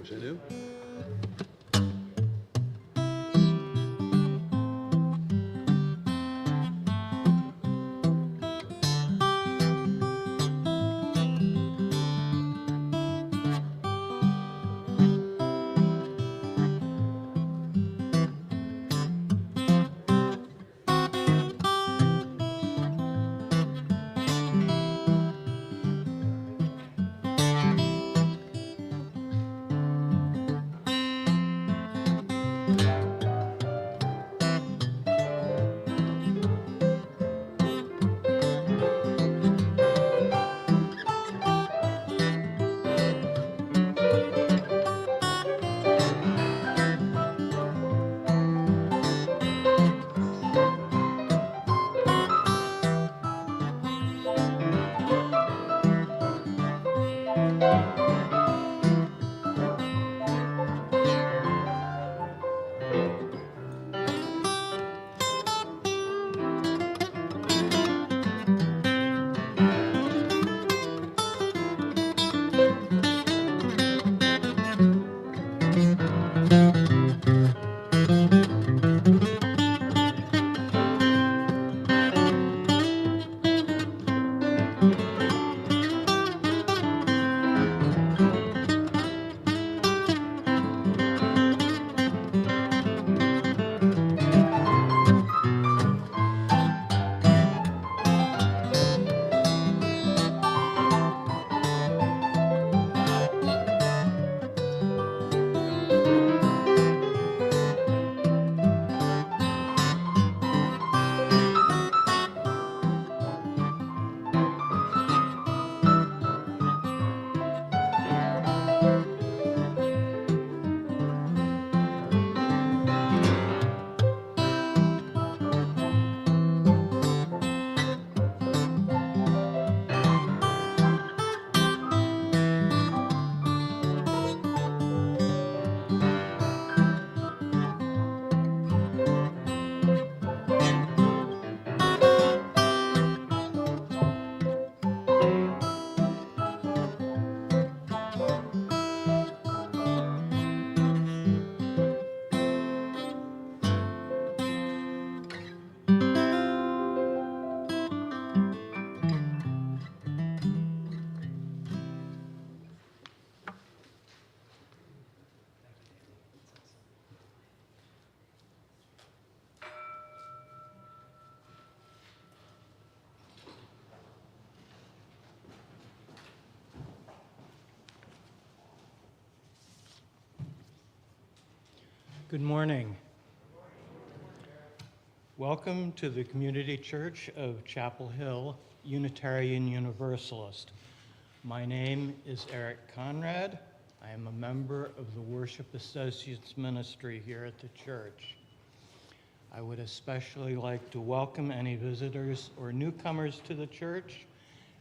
Continue. Good morning. Welcome to the Community Church of Chapel Hill, Unitarian Universalist. My name is Eric Conrad. I am a member of the Worship Associates Ministry here at the church. I would especially like to welcome any visitors or newcomers to the church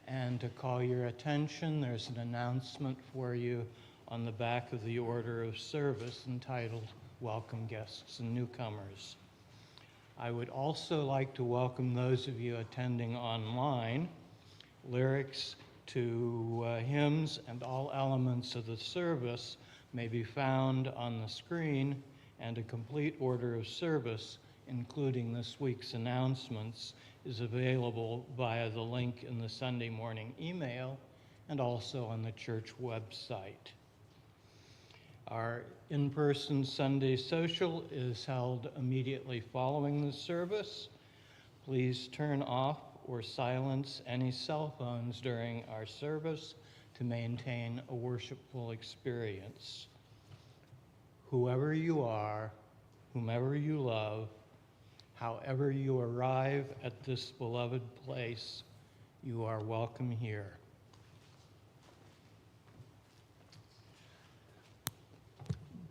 and to call your attention. There's an announcement for you on the back of the order of service entitled Welcome Guests and Newcomers. I would also like to welcome those of you attending online. Lyrics to hymns and all elements of the service may be found on the screen, and a complete order of service, including this week's announcements, is available via the link in the Sunday morning email and also on the church website. Our in-person Sunday social is held immediately following the service. Please turn off or silence any cell phones during our service to maintain a worshipful experience. Whoever you are, whomever you love, however you arrive at this beloved place, you are welcome here.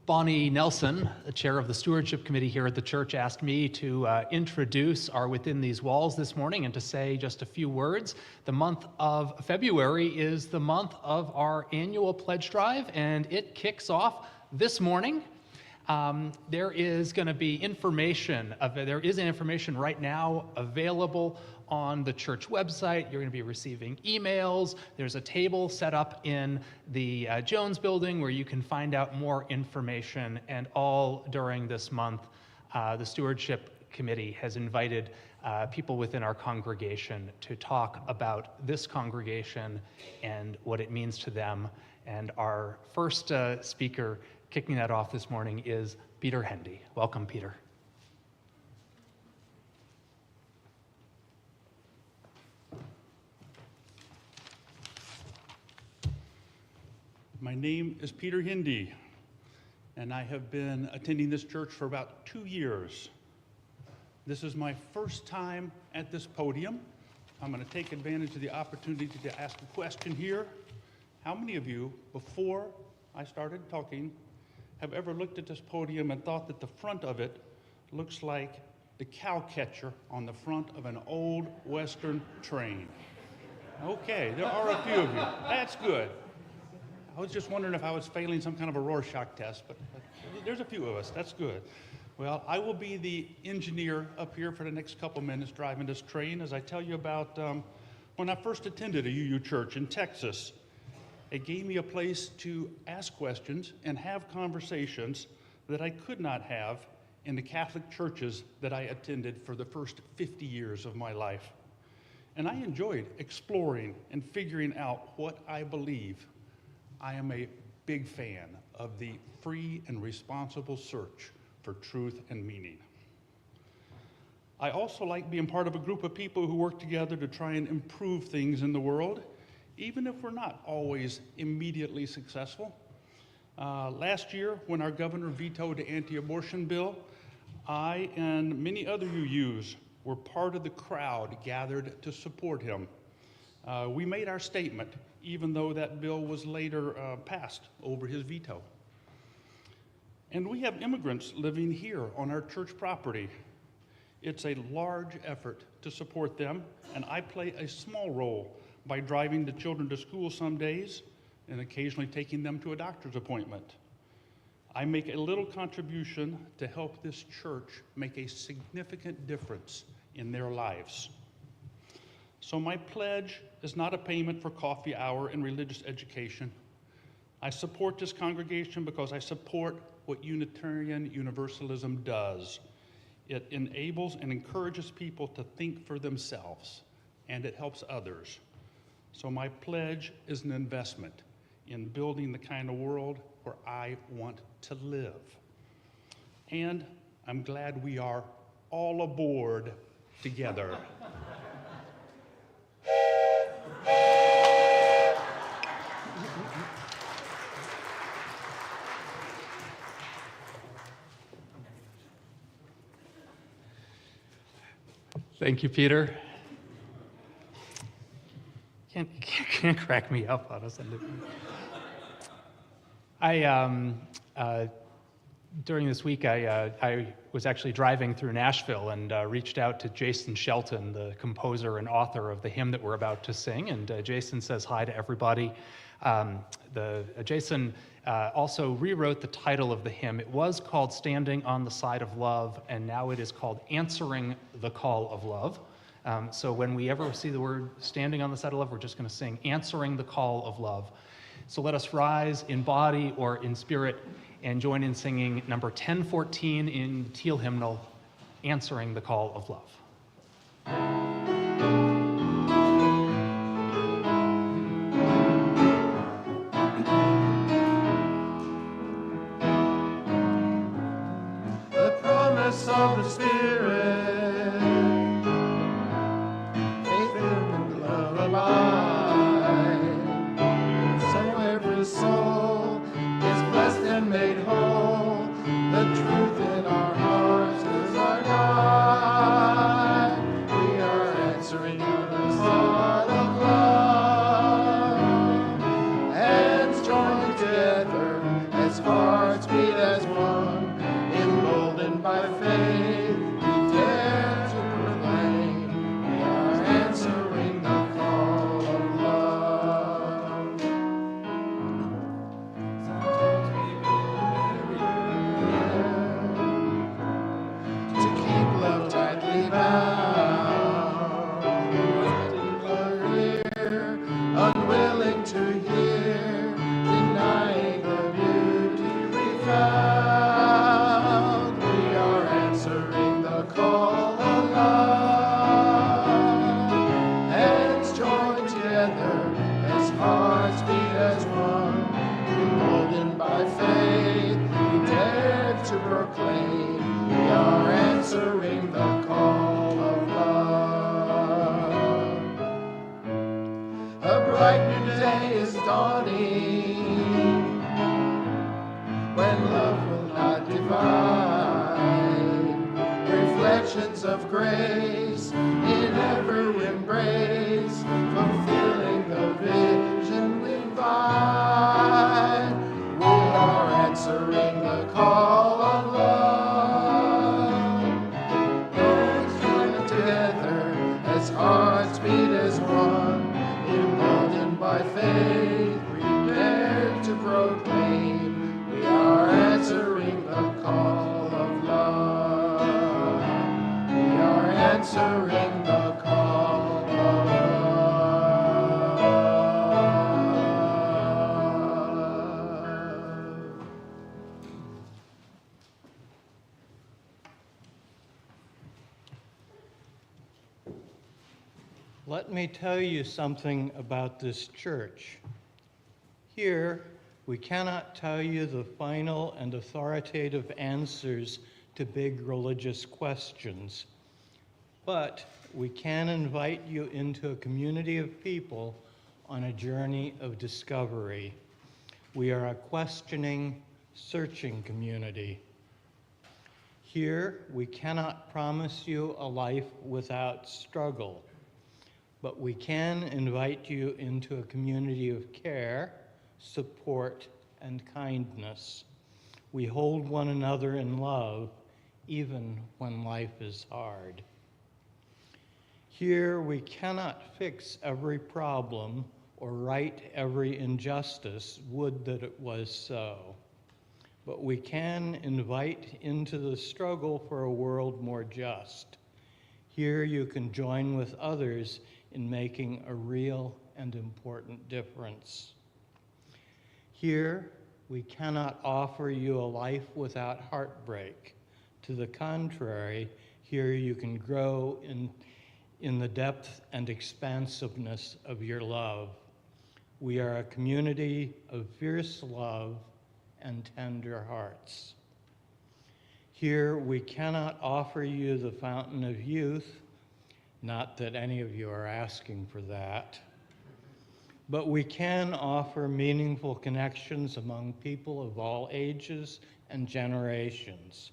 Bonnie Nelson, the chair of the stewardship committee here at the church, asked me to introduce our Within These Walls this morning and to say just a few words. The month of February is the month of our annual pledge drive, and it kicks off this morning. There is going to be information. There is information right now available on the church website. You're going to be receiving emails. There's a table set up in the Jones building where you can find out more information. And all during this month, the Stewardship Committee has invited people within our congregation to talk about this congregation and what it means to them. And our first speaker kicking that off this morning is Peter Hendy. Welcome, Peter. My name is Peter Hendy, and I have been attending this church for about 2 years. This is my first time at this podium. I'm going to take advantage of the opportunity to ask a question here. How many of you, before I started talking, have ever looked at this podium and thought that the front of it looks like the cow catcher on the front of an old Western train? Okay, there are a few of you. That's good. I was just wondering if I was failing some kind of a Rorschach test, but there's a few of us. That's good. Well, I will be the engineer up here for the next couple minutes driving this train as I tell you about when I first attended a UU church in Texas. It gave me a place to ask questions and have conversations that I could not have in the Catholic churches that I attended for the first 50 years of my life. And I enjoyed exploring and figuring out what I believe. I am a big fan of the free and responsible search for truth and meaning. I also like being part of a group of people who work together to try and improve things in the world, even if we're not always immediately successful. Last year, when our governor vetoed the anti-abortion bill, I and many other UUs were part of the crowd gathered to support him. We made our statement, even though that bill was later passed over his veto. And we have immigrants living here on our church property. It's a large effort to support them, and I play a small role by driving the children to school some days and occasionally taking them to a doctor's appointment. I make a little contribution to help this church make a significant difference in their lives. So my pledge is not a payment for coffee hour and religious education. I support this congregation because I support what Unitarian Universalism does. It enables and encourages people to think for themselves, and it helps others. So my pledge is an investment in building the kind of world where I want to live. And I'm glad we are all aboard together. Thank you, Peter. Can't crack me up, honestly. During this week, I was actually driving through Nashville and reached out to Jason Shelton, the composer and author of the hymn that we're about to sing. And Jason says hi to everybody. Jason also rewrote the title of the hymn. It was called Standing on the Side of Love, and now it is called Answering the Call of Love. So when we ever see the word standing on the side of love, we're just going to sing Answering the Call of Love. So let us rise in body or in spirit and join in singing number 1014 in the Teal hymnal, Answering the Call of Love. The promise of the Spirit, faith in love abide. So every soul is blessed and made whole. The truth in our hearts is our guide. We are answering the side of love. Hands joined together as hearts beat as one. Emboldened by faith, we dare to proclaim. We are answering the call of love. Sometimes we to keep love tightly bound. proclaim. We are answering the call of love. A bright new day is dawning, when love will not divide. Reflections of grace in ever embrace, fulfilling the vision divine. We are answering the call of love. Hands joined together as hearts beat as one, emboldened by faith, prepared to proclaim. We are answering the call of love. We are answering the call of love. Let me tell you something about this church. Here, we cannot tell you the final and authoritative answers to big religious questions, but we can invite you into a community of people on a journey of discovery. We are a questioning, searching community. Here, we cannot promise you a life without struggle, but we can invite you into a community of care, support, and kindness. We hold one another in love, even when life is hard. Here, we cannot fix every problem or right every injustice, would that it was so. But we can invite into the struggle for a world more just. Here, you can join with others in making a real and important difference. Here, we cannot offer you a life without heartbreak. To the contrary, here you can grow in the depth and expansiveness of your love. We are a community of fierce love and tender hearts. Here, we cannot offer you the fountain of youth, not that any of you are asking for that, but we can offer meaningful connections among people of all ages and generations.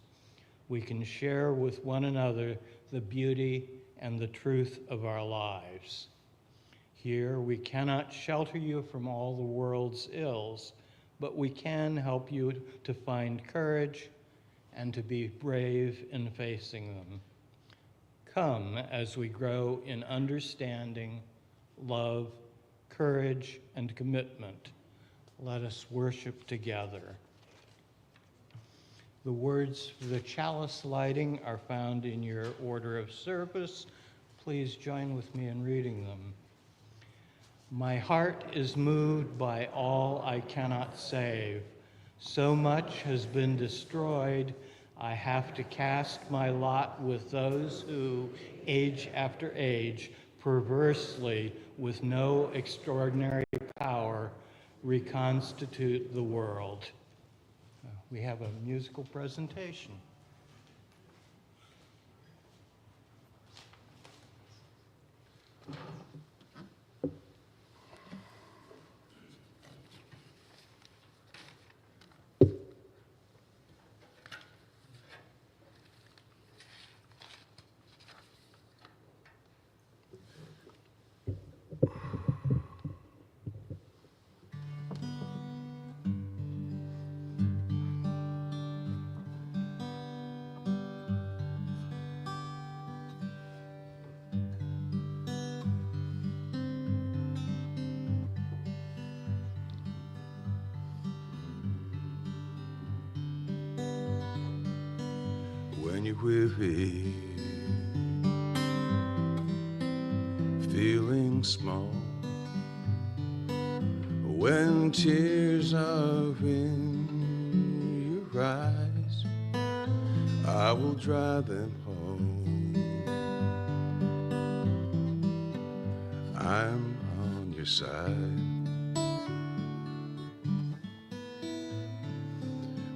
We can share with one another the beauty and the truth of our lives. Here, we cannot shelter you from all the world's ills, but we can help you to find courage and to be brave in facing them. Come as we grow in understanding, love, courage, and commitment. Let us worship together. The words for the chalice lighting are found in your order of service. Please join with me in reading them. My heart is moved by all I cannot save. So much has been destroyed, I have to cast my lot with those who, age after age, perversely, with no extraordinary power, reconstitute the world. We have a musical presentation. When you're weary, feeling small, when tears are in your eyes, I will dry them home. I'm on your side.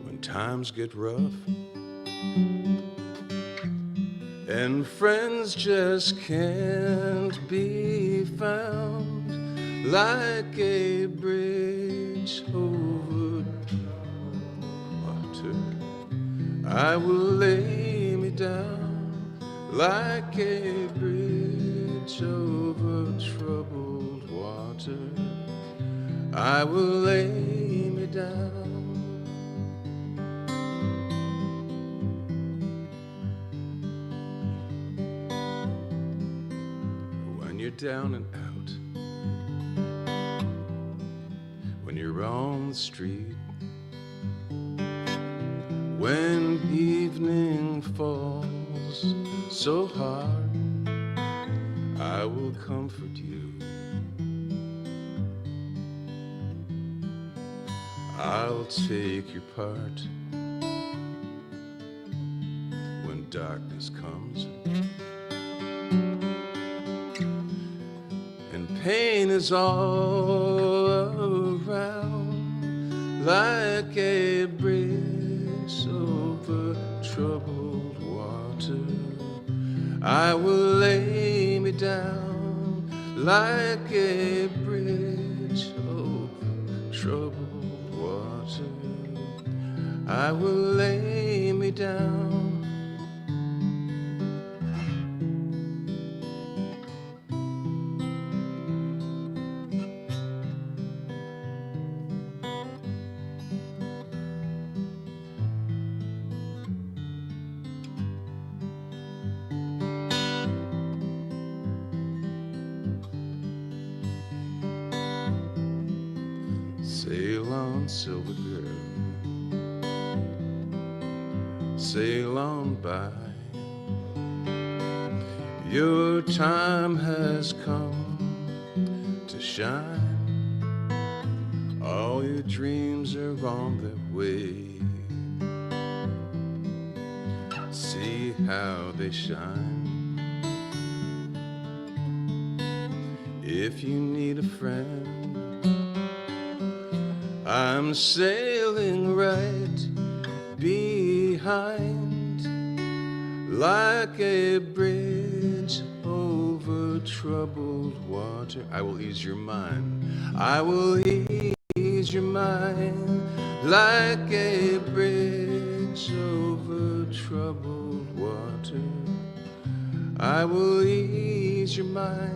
When times get rough and friends just can't be found like a bridge over water. I will lay me down like a bridge over troubled water. I will lay me down. When you're down and out, when you're on the street, when evening falls so hard, I will comfort you. I'll take your part when darkness comes and pain is all around like a bridge over troubled water. I will lay me down like a bridge over troubled water. I will lay me down. Sail on, silver girl, sail on by. Your time has come to shine. All your dreams are on their way. See how they shine. If you need a friend, I'm sailing right behind like a bridge over troubled water. I will ease your mind. I will ease your mind like a bridge over troubled water. I will ease your mind.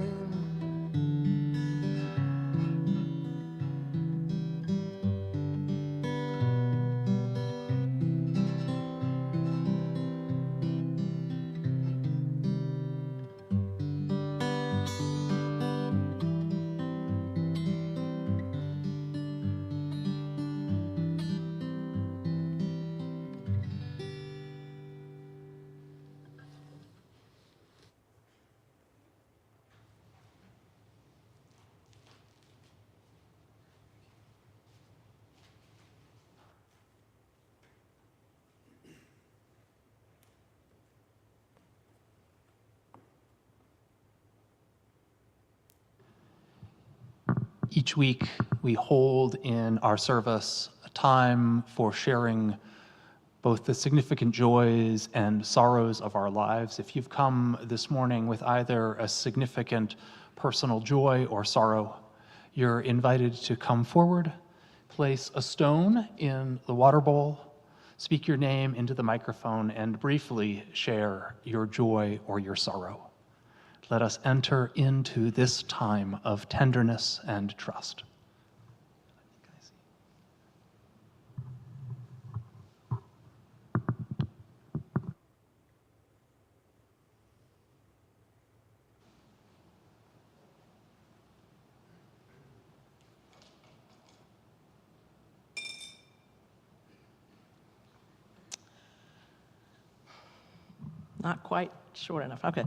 Each week, we hold in our service a time for sharing both the significant joys and sorrows of our lives. If you've come this morning with either a significant personal joy or sorrow, you're invited to come forward, place a stone in the water bowl, speak your name into the microphone, and briefly share your joy or your sorrow. Let us enter into this time of tenderness and trust. Not quite short enough. Okay.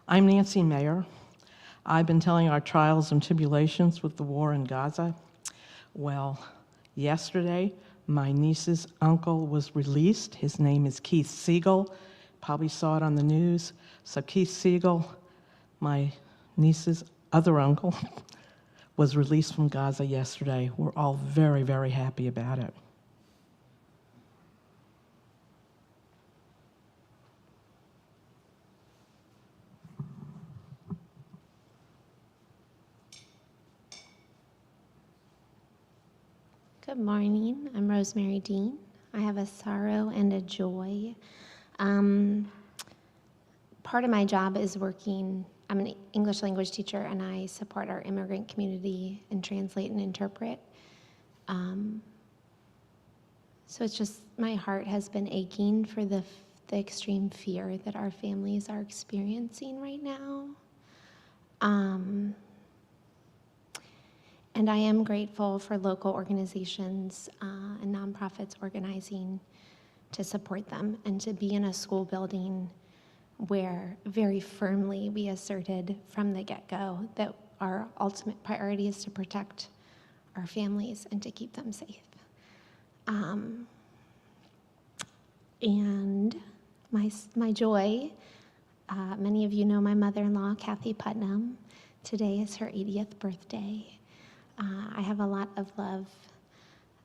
I'm Nancy Mayer. I've been telling our trials and tribulations with the war in Gaza. Well, yesterday, my niece's uncle was released. His name is Keith Siegel. Probably saw it on the news. So Keith Siegel, my niece's other uncle, was released from Gaza yesterday. We're all very, very happy about it. Good morning. I'm Rosemary Dean. I have a sorrow and a joy. Part of my job is I'm an English language teacher, and I support our immigrant community and translate and interpret. So it's just, my heart has been aching for the extreme fear that our families are experiencing right now. And I am grateful for local organizations and nonprofits organizing to support them, and to be in a school building where very firmly we asserted from the get-go that our ultimate priority is to protect our families and to keep them safe. And my joy, many of you know my mother-in-law, Kathy Putnam. Today is her 80th birthday. I have a lot of love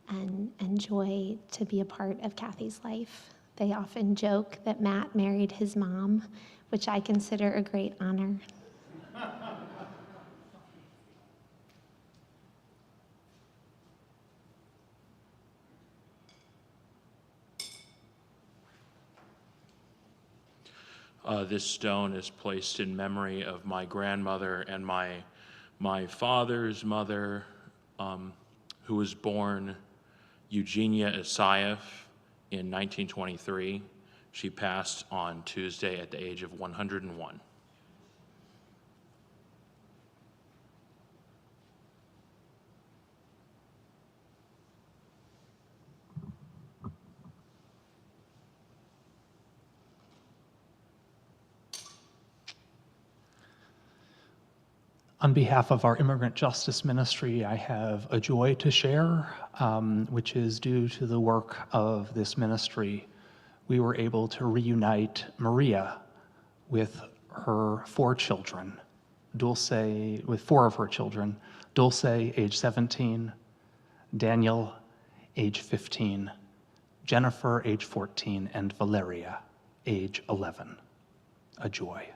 and joy to be a part of Kathy's life. They often joke that Matt married his mom, which I consider a great honor. This stone is placed in memory of my grandmother and my father's mother, who was born Eugenia Isaev in 1923. She passed on Tuesday at the age of 101. On behalf of our Immigrant Justice Ministry, I have a joy to share, which is due to the work of this ministry. We were able to reunite Maria with her 4 children, with 4 of her children, Dulce, age 17, Daniel, age 15, Jennifer, age 14, and Valeria, age 11. A joy.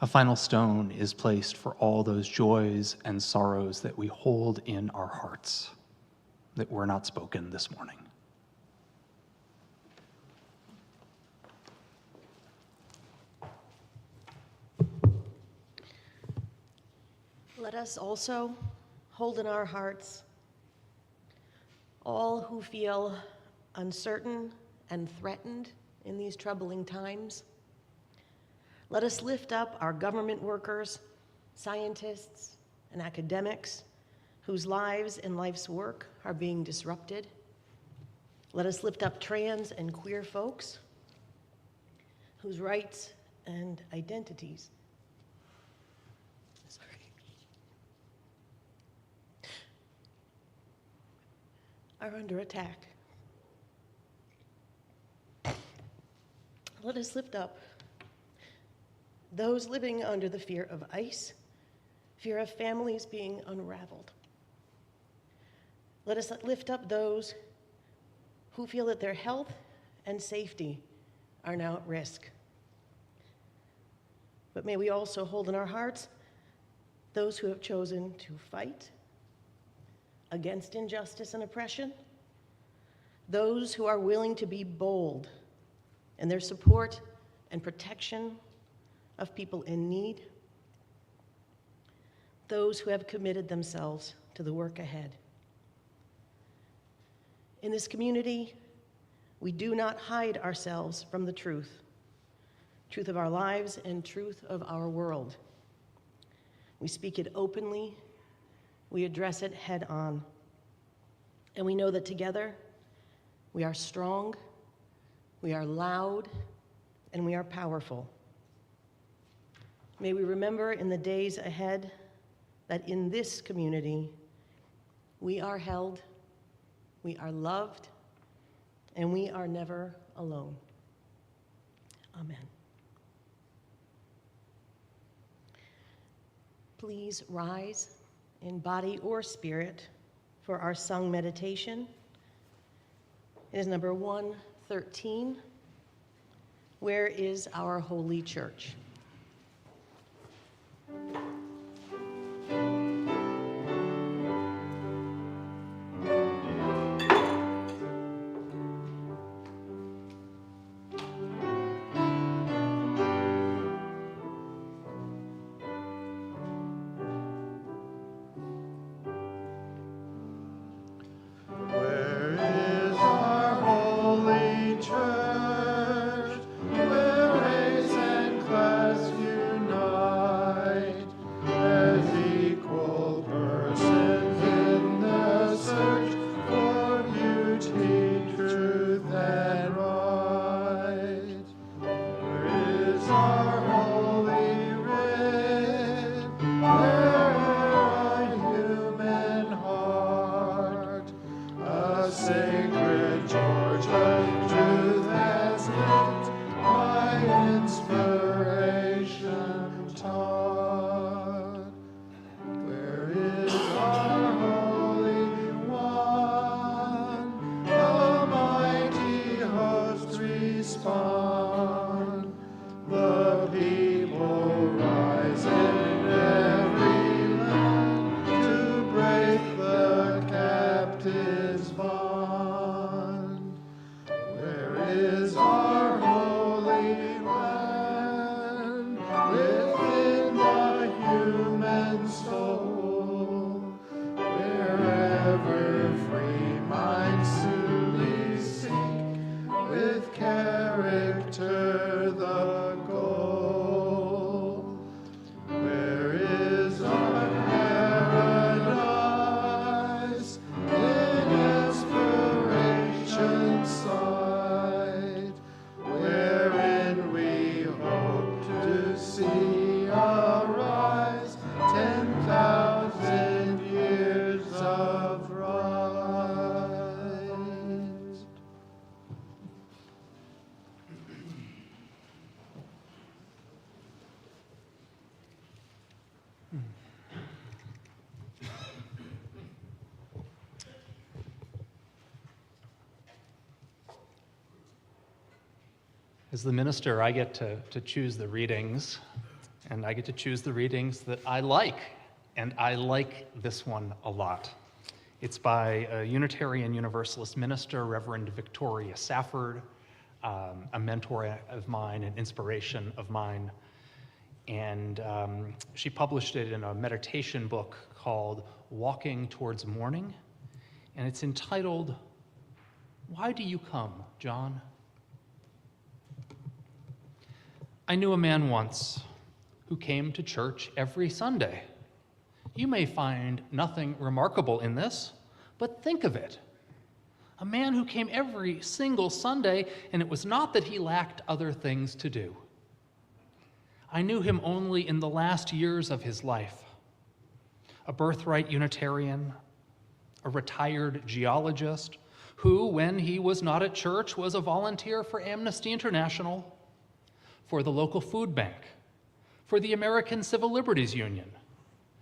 A final stone is placed for all those joys and sorrows that we hold in our hearts that were not spoken this morning. Let us also hold in our hearts all who feel uncertain and threatened in these troubling times. Let us lift up our government workers, scientists, and academics whose lives and life's work are being disrupted. Let us lift up trans and queer folks whose rights and identities are under attack. Let us lift up those living under the fear of ICE, fear of families being unraveled. Let us lift up those who feel that their health and safety are now at risk. But may we also hold in our hearts those who have chosen to fight against injustice and oppression, those who are willing to be bold in their support and protection of people in need, those who have committed themselves to the work ahead. In this community, we do not hide ourselves from the truth of our lives and truth of our world. We speak it openly, we address it head on, and we know that together we are strong, we are loud, and we are powerful. May we remember in the days ahead that in this community, we are held, we are loved, and we are never alone. Amen. Please rise in body or spirit for our sung meditation. It is number 113. Where is our holy church? As the minister, I get to choose the readings, and I get to choose the readings that I like, and I like this one a lot. It's by a Unitarian Universalist minister, Reverend Victoria Safford, a mentor of mine, an inspiration of mine. And she published it in a meditation book called Walking Towards Morning. And it's entitled, "Why Do You Come, John?" I knew a man once who came to church every Sunday. You may find nothing remarkable in this, but think of it. A man who came every single Sunday, and it was not that he lacked other things to do. I knew him only in the last years of his life. A birthright Unitarian, a retired geologist, who, when he was not at church, was a volunteer for Amnesty International, for the local food bank, for the American Civil Liberties Union,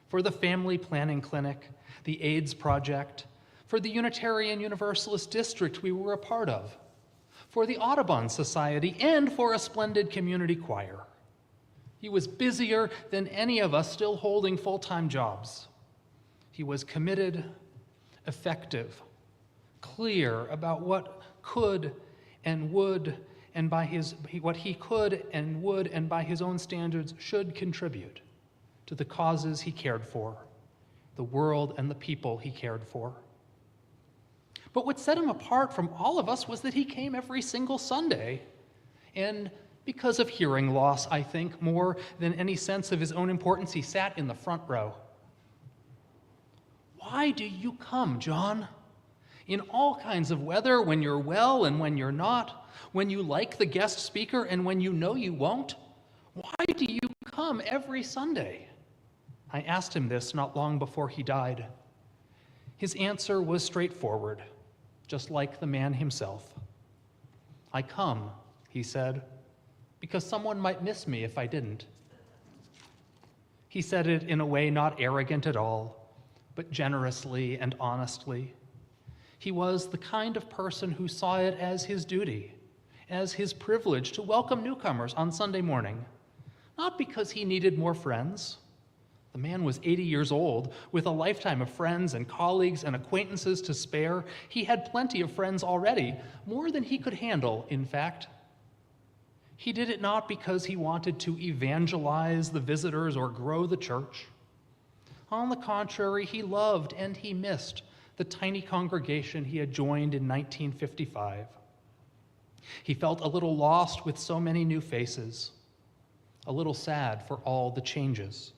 for the Family Planning Clinic, the AIDS Project, for the Unitarian Universalist district we were a part of, for the Audubon Society, and for a splendid community choir. He was busier than any of us still holding full-time jobs. He was committed, effective, clear about what could and would, and what he could and would, and by his own standards should contribute to the causes he cared for, the world and the people he cared for. But what set him apart from all of us was that he came every single Sunday, and because of hearing loss, I think, more than any sense of his own importance, he sat in the front row. Why do you come, John? In all kinds of weather, when you're well and when you're not, when you like the guest speaker and when you know you won't, why do you come every Sunday? I asked him this not long before he died. His answer was straightforward, just like the man himself. I come, he said, because someone might miss me if I didn't. He said it in a way not arrogant at all, but generously and honestly. He was the kind of person who saw it as his duty, as his privilege to welcome newcomers on Sunday morning, not because he needed more friends. The man was 80 years old, with a lifetime of friends and colleagues and acquaintances to spare. He had plenty of friends already, more than he could handle, in fact. He did it not because he wanted to evangelize the visitors or grow the church. On the contrary, he loved and he missed the tiny congregation he had joined in 1955. He felt a little lost with so many new faces, a little sad for all the changes.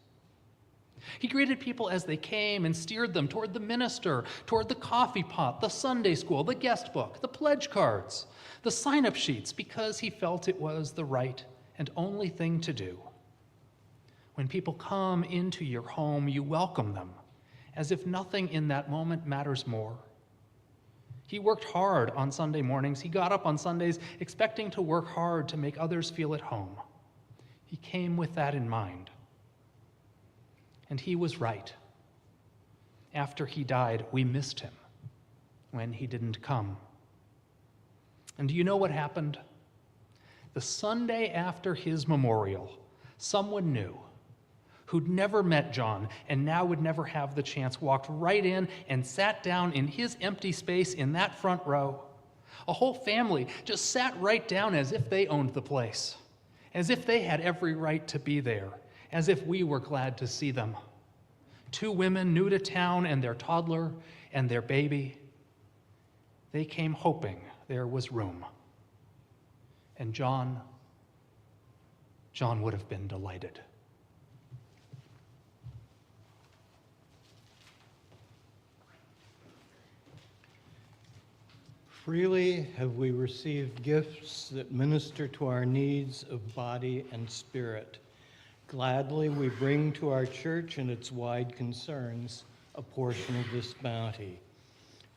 He greeted people as they came and steered them toward the minister, toward the coffee pot, the Sunday school, the guest book, the pledge cards, the sign-up sheets, because he felt it was the right and only thing to do. When people come into your home, you welcome them, as if nothing in that moment matters more. He worked hard on Sunday mornings. He got up on Sundays expecting to work hard to make others feel at home. He came with that in mind. And he was right. After he died, we missed him when he didn't come. And do you know what happened? The Sunday after his memorial, someone new who'd never met John and now would never have the chance walked right in and sat down in his empty space in that front row. A whole family just sat right down as if they owned the place, as if they had every right to be there, as if we were glad to see them. Two women new to town and their toddler and their baby. They came hoping there was room. And John would have been delighted. Freely have we received gifts that minister to our needs of body and spirit. Gladly we bring to our church and its wide concerns a portion of this bounty.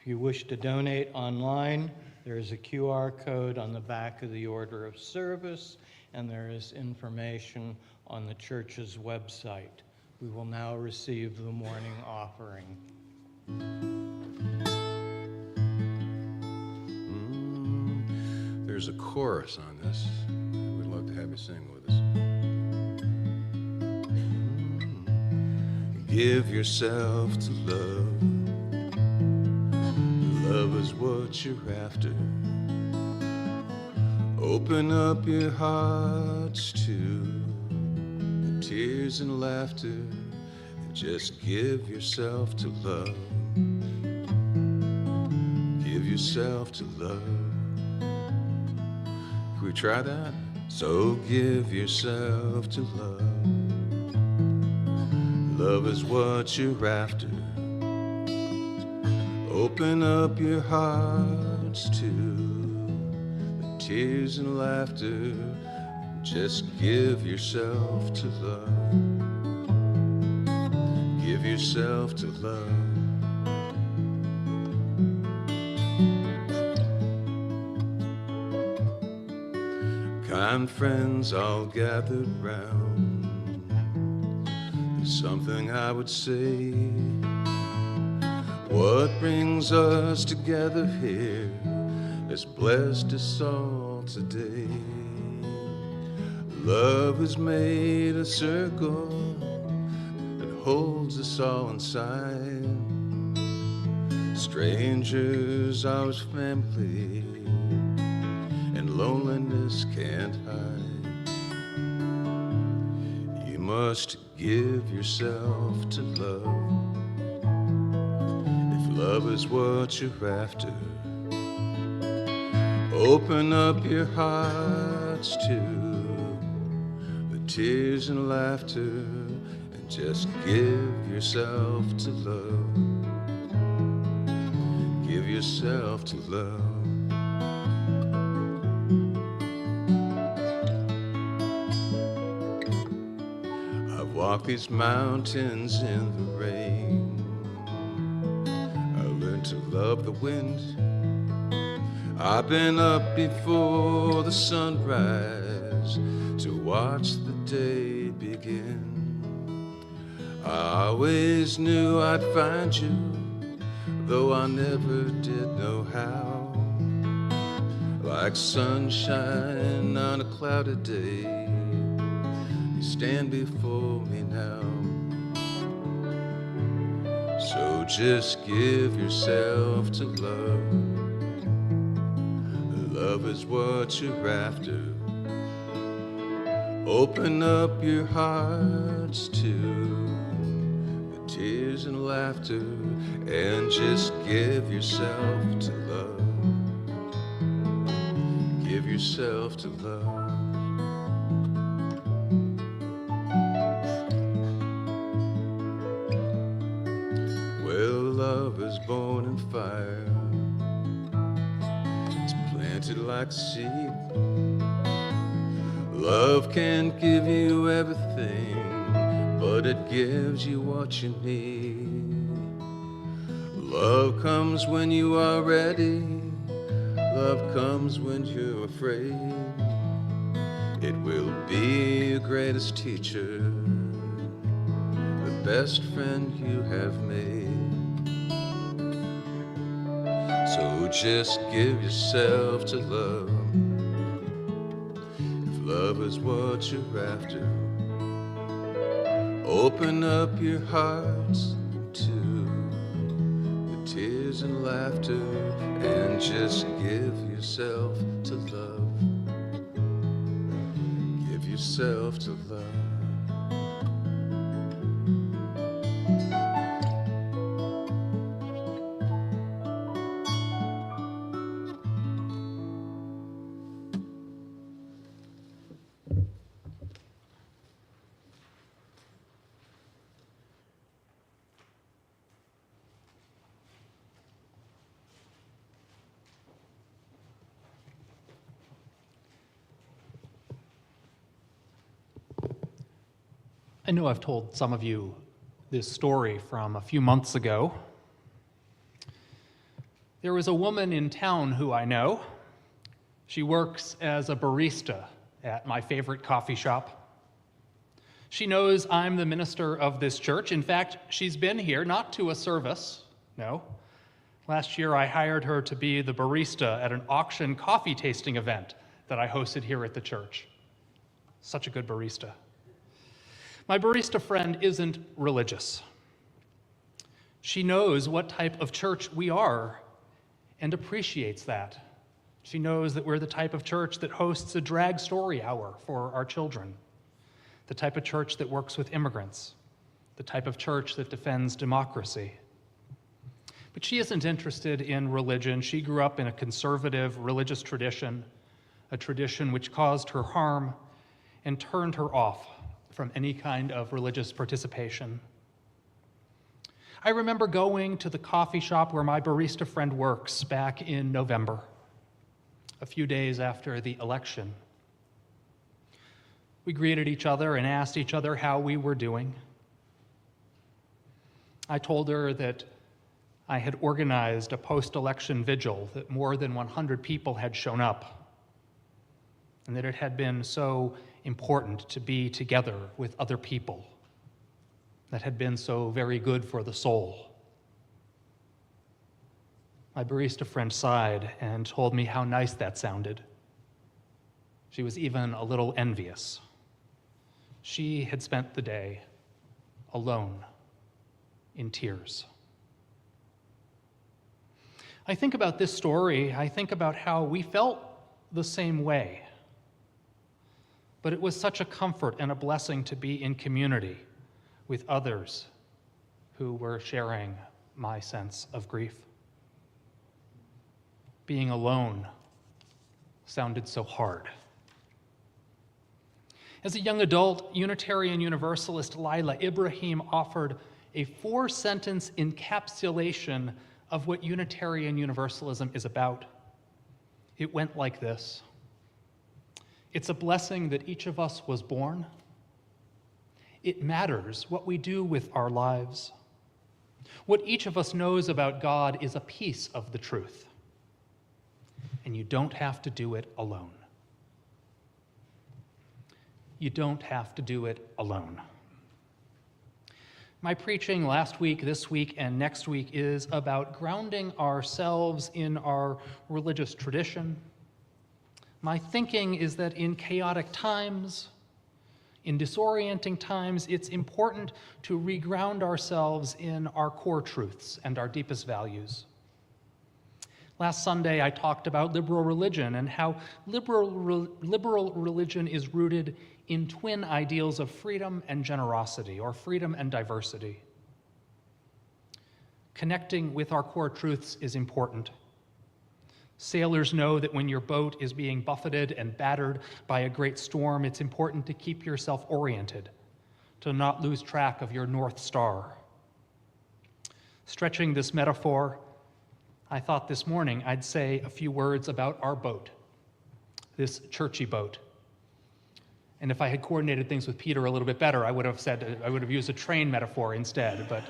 If you wish to donate online, there is a QR code on the back of the order of service, and there is information on the church's website. We will now receive the morning offering. there's a chorus on this. We'd love to have you sing with us. Give yourself to love. Love is what you're after. Open up your hearts to the tears and laughter, and just give yourself to love. Give yourself to love. Can we try that? So give yourself to love. Love is what you're after. Open up your hearts to the tears and laughter. Just give yourself to love. Give yourself to love. Kind friends all gathered round. There's something I would say. What brings us together here has blessed us all today. Love has made a circle that holds us all inside. Strangers are as family, and loneliness can't hide. You must give yourself to love. If love is what you're after, open up your hearts to the tears and laughter, and just give yourself to love. Give yourself to love. I've walked these mountains in the rain. I learned to love the wind. I've been up before the sunrise to watch the day begin. I always knew I'd find you, though I never did know how. Like sunshine on a clouded day, you stand before me now. So just give yourself to love. Love is what you're after. Open up your hearts to the tears and laughter, and just give yourself to love. Give yourself to love. Well, love is born in fire. It's planted like a seed. Love can't give you everything, but it gives you what you need. Love comes when you are ready. Love comes when you're afraid. It will be your greatest teacher, the best friend you have made. So just give yourself to love. If love is what you're after, open up your hearts to the tears and laughter, and just give yourself to love. Give yourself to love. I know I've told some of you this story from a few months ago. There was a woman in town who I know. She works as a barista at my favorite coffee shop. She knows I'm the minister of this church. In fact, she's been here, not to a service, no, Last year, I hired her to be the barista at an auction coffee tasting event that I hosted here at the church. Such a good barista. My barista friend isn't religious. She knows what type of church we are and appreciates that. She knows that we're the type of church that hosts a drag story hour for our children, the type of church that works with immigrants, the type of church that defends democracy. But she isn't interested in religion. She grew up in a conservative religious tradition, a tradition which caused her harm and turned her off from any kind of religious participation. I remember going to the coffee shop where my barista friend works back in November, a few days after the election. We greeted each other and asked each other how we were doing. I told her that I had organized a post-election vigil, that more than 100 people had shown up, and that it had been so important to be together with other people, that had been so very good for the soul. My barista friend sighed and told me how nice that sounded. She was even a little envious. She had spent the day alone, in tears. I think about this story, I think about how we felt the same way. But it was such a comfort and a blessing to be in community with others who were sharing my sense of grief. Being alone sounded so hard. As a young adult, Unitarian Universalist Lila Ibrahim offered a 4-sentence encapsulation of what Unitarian Universalism is about. It went like this: it's a blessing that each of us was born. It matters what we do with our lives. What each of us knows about God is a piece of the truth. And you don't have to do it alone. You don't have to do it alone. My preaching last week, this week, and next week is about grounding ourselves in our religious tradition. My thinking is that in chaotic times, in disorienting times, it's important to reground ourselves in our core truths and our deepest values. Last Sunday, I talked about liberal religion and how liberal religion is rooted in twin ideals of freedom and generosity, or freedom and diversity. Connecting with our core truths is important. Sailors know that when your boat is being buffeted and battered by a great storm, it's important to keep yourself oriented, to not lose track of your North Star. Stretching this metaphor, I thought this morning I'd say a few words about our boat, this churchy boat. And if I had coordinated things with Peter a little bit better, I would have used a train metaphor instead, but.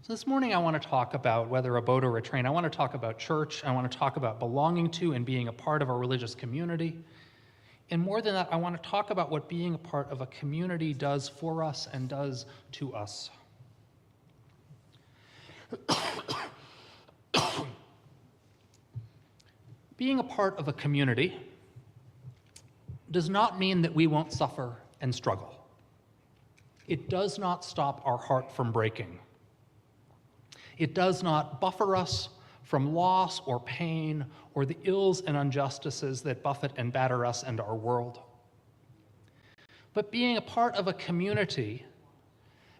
So this morning I want to talk about whether a boat or a train. I want to talk about church. I want to talk about belonging to and being a part of a religious community. And more than that, I want to talk about what being a part of a community does for us and does to us. Being a part of a community does not mean that we won't suffer and struggle. It does not stop our heart from breaking. It does not buffer us from loss or pain or the ills and injustices that buffet and batter us and our world. But being a part of a community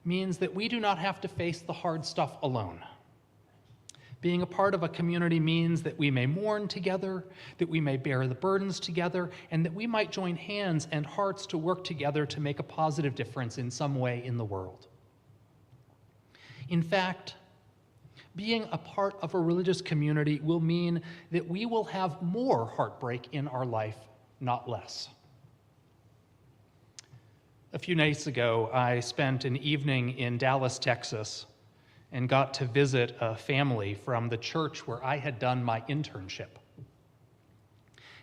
means that we do not have to face the hard stuff alone. Being a part of a community means that we may mourn together, that we may bear the burdens together, and that we might join hands and hearts to work together to make a positive difference in some way in the world. In fact, being a part of a religious community will mean that we will have more heartbreak in our life, not less. A few nights ago, I spent an evening in Dallas, Texas, and got to visit a family from the church where I had done my internship.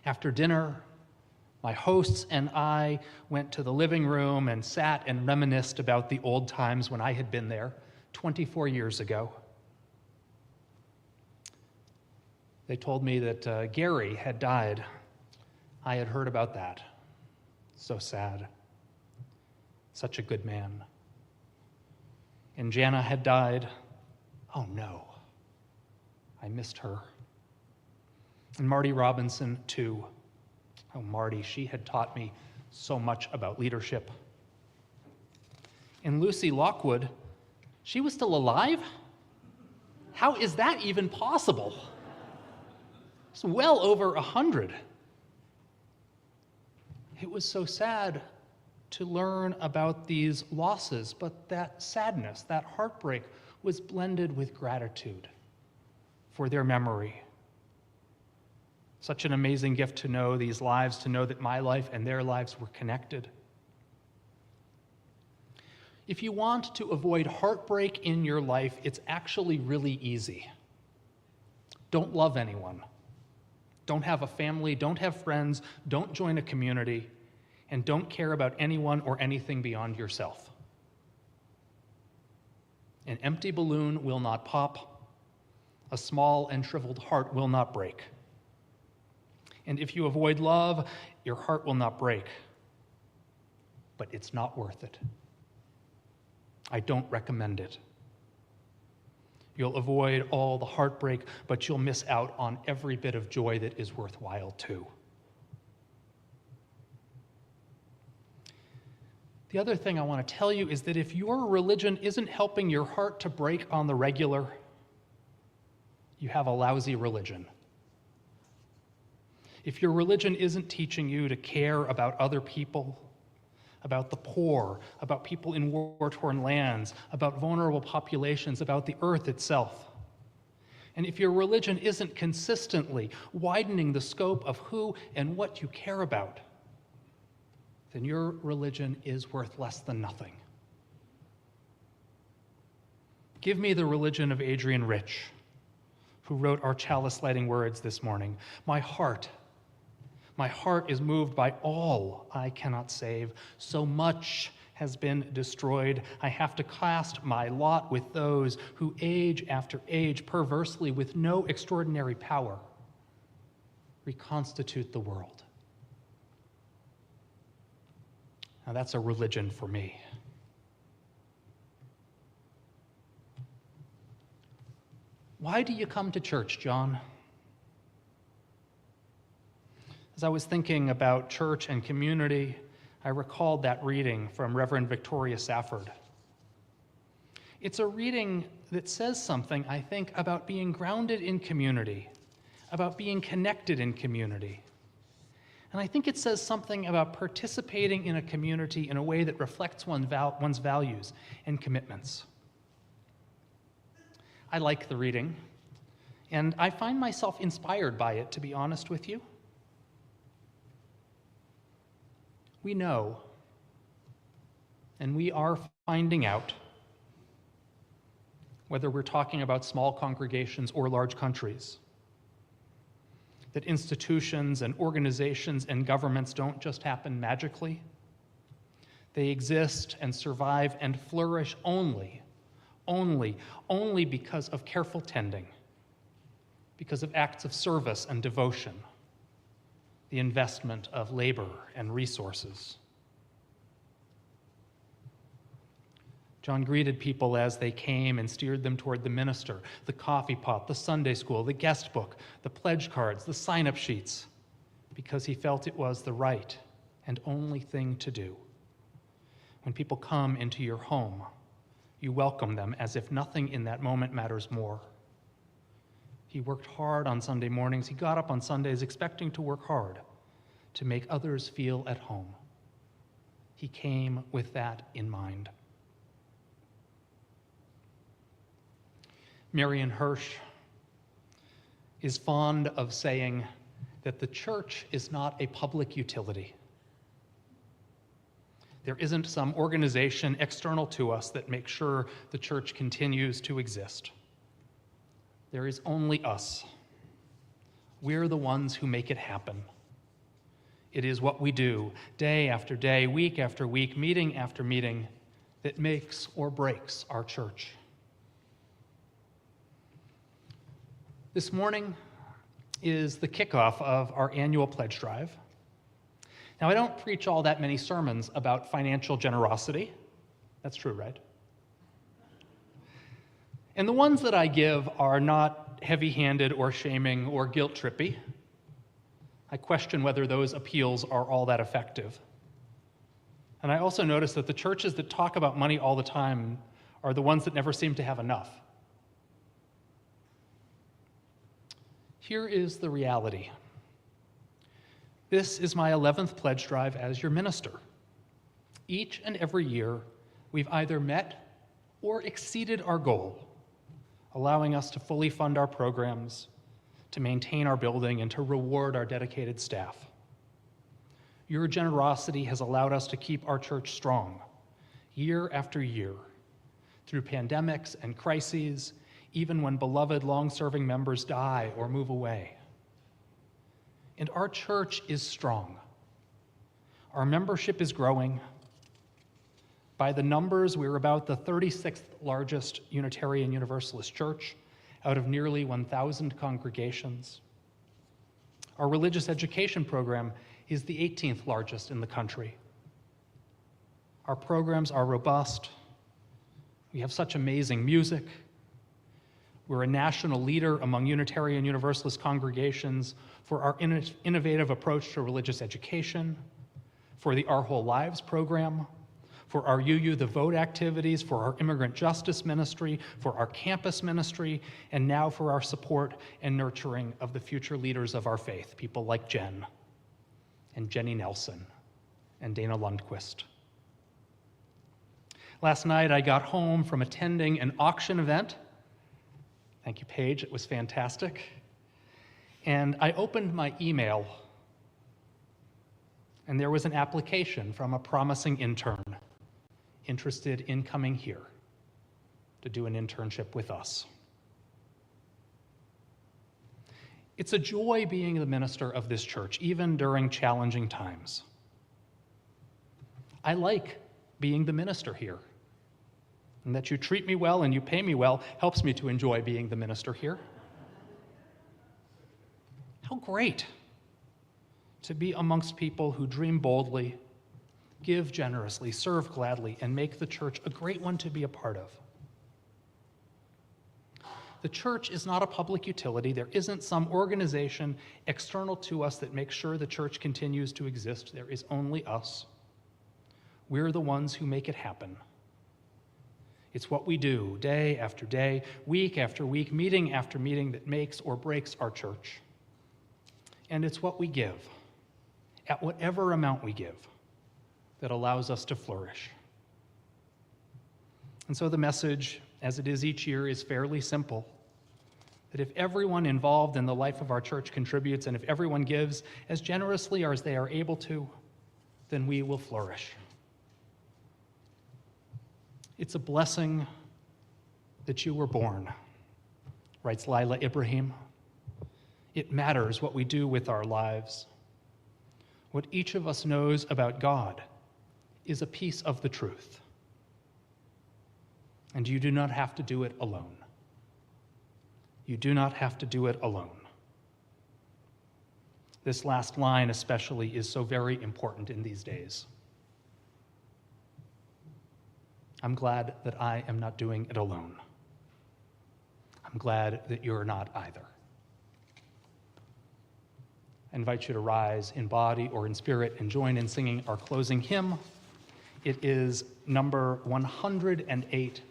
After dinner, My hosts and I went to the living room and sat and reminisced about the old times when I had been there 24 years ago. They told me that Gary had died. I had heard about that. So sad. Such a good man. And Jana had died. Oh no, I missed her. And Marty Robinson, too. Oh, Marty, she had taught me so much about leadership. And Lucy Lockwood, she was still alive? How is that even possible? It's well over 100. It was so sad to learn about these losses, but that sadness, that heartbreak, was blended with gratitude for their memory. Such an amazing gift to know these lives, to know that my life and their lives were connected. If you want to avoid heartbreak in your life, it's actually really easy. Don't love anyone. Don't have a family, don't have friends, don't join a community, and don't care about anyone or anything beyond yourself. An empty balloon will not pop. A small and shriveled heart will not break. And if you avoid love, your heart will not break. But it's not worth it. I don't recommend it. You'll avoid all the heartbreak, but you'll miss out on every bit of joy that is worthwhile too. The other thing I want to tell you is that if your religion isn't helping your heart to break on the regular, you have a lousy religion. If your religion isn't teaching you to care about other people, about the poor, about people in war-torn lands, about vulnerable populations, about the earth itself, and if your religion isn't consistently widening the scope of who and what you care about, then your religion is worth less than nothing. Give me the religion of Adrian Rich, who wrote our chalice lighting words this morning. My heart is moved by all I cannot save. So much has been destroyed. I have to cast my lot with those who age after age, perversely, with no extraordinary power, reconstitute the world. Now that's a religion for me. Why do you come to church, John? As I was thinking about church and community, I recalled that reading from Reverend Victoria Safford. It's a reading that says something, I think, about being grounded in community, about being connected in community. And I think it says something about participating in a community in a way that reflects one's values and commitments. I like the reading, and I find myself inspired by it, to be honest with you. We know, and we are finding out, whether we're talking about small congregations or large countries, that institutions and organizations and governments don't just happen magically. They exist and survive and flourish only because of careful tending, because of acts of service and devotion, the investment of labor and resources. John greeted people as they came and steered them toward the minister, the coffee pot, the Sunday school, the guest book, the pledge cards, the sign-up sheets, because he felt it was the right and only thing to do. When people come into your home, you welcome them as if nothing in that moment matters more. He worked hard on Sunday mornings. He got up on Sundays expecting to work hard, to make others feel at home. He came with that in mind. Marion Hirsch is fond of saying that the church is not a public utility. There isn't some organization external to us that makes sure the church continues to exist. There is only us. We're the ones who make it happen. It is what we do day after day, week after week, meeting after meeting that makes or breaks our church. This morning is the kickoff of our annual pledge drive. Now, I don't preach all that many sermons about financial generosity. That's true, right? And the ones that I give are not heavy-handed or shaming or guilt-trippy. I question whether those appeals are all that effective. And I also notice that the churches that talk about money all the time are the ones that never seem to have enough. Here is the reality. This is my 11th pledge drive as your minister. Each and every year, we've either met or exceeded our goal, allowing us to fully fund our programs, to maintain our building, and to reward our dedicated staff. Your generosity has allowed us to keep our church strong, year after year, through pandemics and crises, even when beloved long-serving members die or move away. And our church is strong. Our membership is growing. By the numbers, we're about the 36th largest Unitarian Universalist church out of nearly 1,000 congregations. Our religious education program is the 18th largest in the country. Our programs are robust. We have such amazing music. We're a national leader among Unitarian Universalist congregations for our innovative approach to religious education, for the Our Whole Lives program, for our UU the Vote activities, for our immigrant justice ministry, for our campus ministry, and now for our support and nurturing of the future leaders of our faith, people like Jen and Jenny Nelson and Dana Lundquist. Last night, I got home from attending an auction event. Thank you, Paige. It was fantastic. And I opened my email, and there was an application from a promising intern interested in coming here to do an internship with us. It's a joy being the minister of this church, even during challenging times. I like being the minister here. And that you treat me well and you pay me well helps me to enjoy being the minister here. How great to be amongst people who dream boldly, give generously, serve gladly, and make the church a great one to be a part of. The church is not a public utility. There isn't some organization external to us that makes sure the church continues to exist. There is only us. We're the ones who make it happen. It's what we do day after day, week after week, meeting after meeting that makes or breaks our church. And it's what we give, at whatever amount we give, that allows us to flourish. And so the message, as it is each year, is fairly simple. That if everyone involved in the life of our church contributes, and if everyone gives as generously or as they are able to, then we will flourish. It's a blessing that you were born, writes Lila Ibrahim. It matters what we do with our lives. What each of us knows about God is a piece of the truth. And you do not have to do it alone. You do not have to do it alone. This last line especially is so very important in these days. I'm glad that I am not doing it alone. I'm glad that you're not either. I invite you to rise in body or in spirit and join in singing our closing hymn. It is number 108,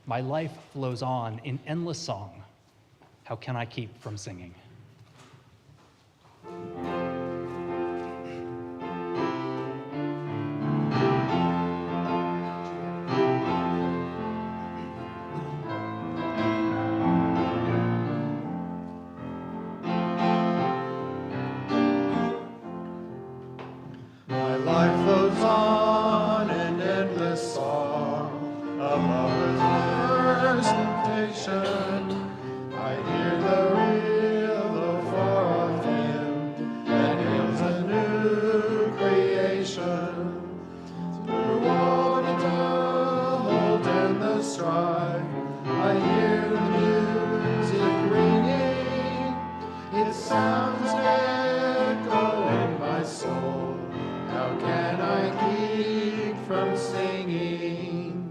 My Life Flows On in Endless Song. How can I keep from singing? My life flows on in endless song above earth's temptation. I hear the real, the far-off hymn that hails a new How can I keep from singing?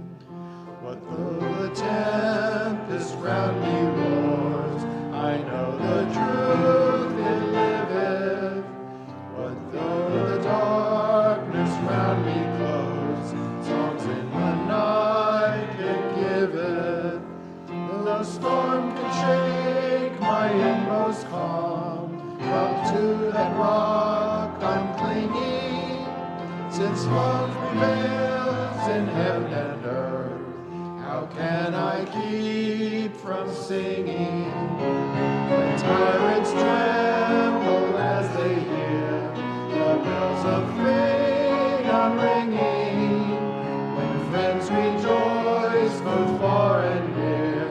What though the tempest round me roars? I know the truth it liveth. What though the darkness round me close? Songs in the night it giveth. The storm can shake my inmost calm, but to that rock I'm clinging. Since love prevails in heaven and earth, how can I keep from singing? When tyrants tremble as they hear the bells of fate unringing, when friends rejoice both far and near,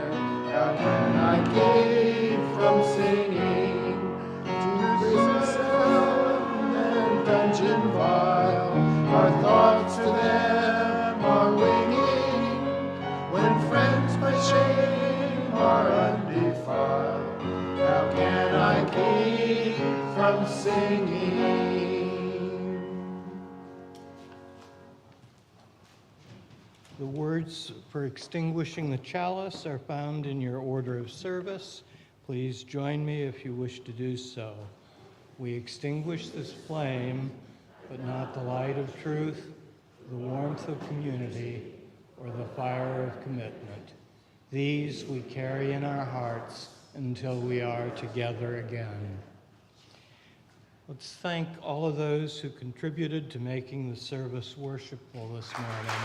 how can I keep from singing? To prison and dungeon vile, our thoughts to them are winging. When friends by shame are undefiled, how can I keep from singing? The words for extinguishing the chalice are found in your order of service. Please join me if you wish to do so. We extinguish this flame, but not the light of truth, the warmth of community, or the fire of commitment. These we carry in our hearts until we are together again. Let's thank all of those who contributed to making the service worshipful this morning.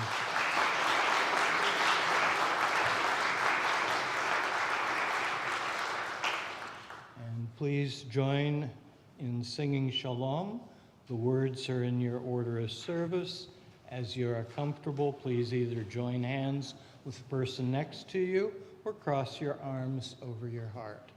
And please join in singing Shalom. The words are in your order of service. As you are comfortable, please either join hands with the person next to you or cross your arms over your heart.